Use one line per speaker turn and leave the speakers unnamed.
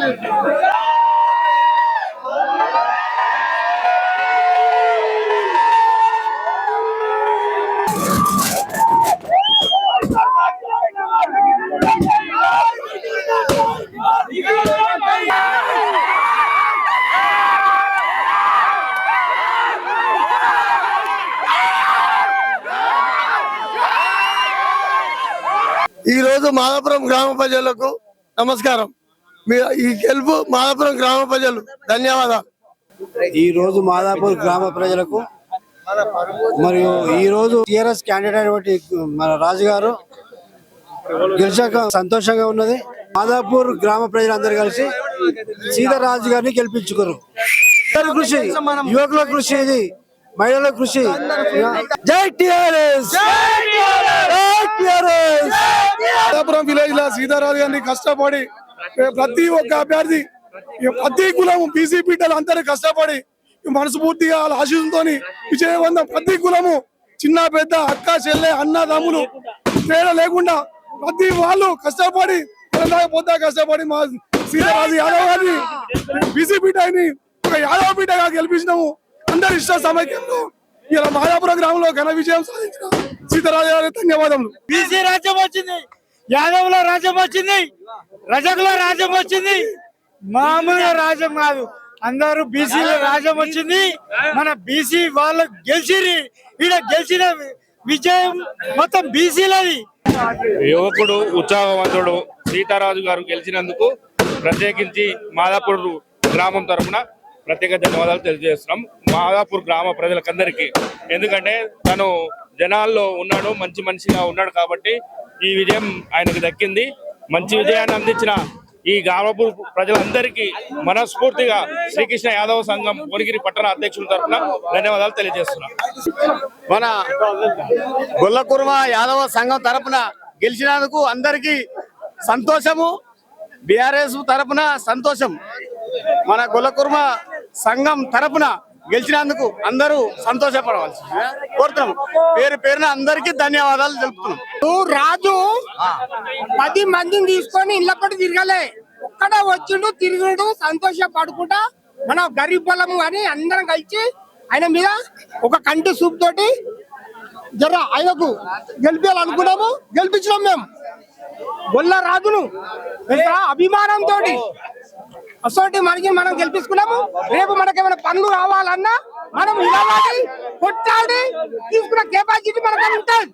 ఈ రోజు మాదాపురం గ్రామ ప్రజలకు నమస్కారం. ఈ గెలుపు మాదాపురం గ్రామ ప్రజలు ధన్యవాదాలు.
ఈ రోజు మాదాపూర్ గ్రామ ప్రజలకు మరియు ఈ రోజు టిఆర్ఎస్ క్యాండిడేట్ మన రాజు గారు గెలిచాక సంతోషంగా ఉన్నది. మాదాపూర్ గ్రామ ప్రజలందరూ కలిసి సీతారాజు గారిని గెలిపించుకోరు. కృషి, యువకుల కృషి, ఇది మహిళల కృషి. జై టిఆర్ఎస్,
మాదాపురం విలేజ్ లో సీతారాజు గారిని కష్టపడి ప్రతి ఒక్క అభ్యర్థి ప్రతి కులము బీసీ పీటలు అందరూ కష్టపడి మనస్ఫూర్తిగా వాళ్ళ ఆశీస్సులతో విజయవంతం. ప్రతి కులము చిన్న పెద్ద అక్క చెల్లె అన్న తమ్ములు తేడా లేకుండా ప్రతి వాళ్ళు కష్టపడి పొద్దా కష్టపడి మా సీతారాజు యాదవ్ గారిని బీసీ పీటని ఒక యాదవ్ పీటగా గెలిపించినాము. అందరి ఇష్ట సమైక్యంలో ఇలా మాదాపురం గ్రామంలో ఘన విజయం సాధించిన సీతారాజు గారికి ధన్యవాదములు.
బీసీ రాజ్యం వచ్చింది, యాదవ్ లో రాజ్యం వచ్చింది, రజకుల రాజ్యం వచ్చింది. మామూలు రాజ్యం కాదు, అందరూ బీసీల రాజ్యం వచ్చింది. మన బీసీ వాళ్ళు గెలిచిరి. ఈడ గెలిచిన విజయం మొత్తం బీసీలది.
యువకుడు ఉత్సాహవంతుడు సీతారాజు గారు గెలిచినందుకు ప్రత్యేకించి మాదాపూర్ గ్రామం తరఫున ప్రత్యేక ధన్యవాదాలు తెలియజేస్తున్నాం మాదాపూర్ గ్రామ ప్రజలకందరికీ. ఎందుకంటే తను జనాల్లో ఉన్నాడు, మంచి మనిషిగా ఉన్నాడు కాబట్టి ఈ విజయం ఆయనకు దక్కింది. మంచి విజయాన్ని అందించిన ఈ గ్రామపూర్ ప్రజలందరికీ మనస్ఫూర్తిగా శ్రీకృష్ణ యాదవ సంఘం భువనగిరి పట్టణ అధ్యక్షుల తరఫున ధన్యవాదాలు తెలియజేస్తున్నాం.
మన గొల్లకుర్మ యాదవ సంఘం తరఫున గెలిచినందుకు అందరికీ సంతోషము. బీఆర్ఎస్ తరఫున సంతోషం. మన గొల్లకుర్మ సంఘం తరఫున గెలిచినందుకు అందరూ సంతోషపడవలసి కోరుతున్నాం. పేరు పేరున అందరికీ ధన్యవాదాలు తెలుపుతున్నాం.
రాజు 10 మందిని తీసుకొని ఇళ్ళపడి తిరగలే, ఒక్కడ వచ్చిండు, తిరుగుడు, సంతోషపడుకుంటా మన గరీబ్ బలము అని అందరం కలిసి ఆయన మీద ఒక కంటి సూప్ తోటి జర ఆయనకు గెలిపించాలనుకున్నాము. గెలిపించినాం మేము గొల్ల రాజును అభిమానంతో. అసోటి మనకి మనం గెలిపించుకున్నాము. రేపు మనకేమైనా పనులు కావాలన్నా మనం ఇలా కొట్టాడి తీసుకున్న కెపాసిటీ మనకు ఉంటుంది.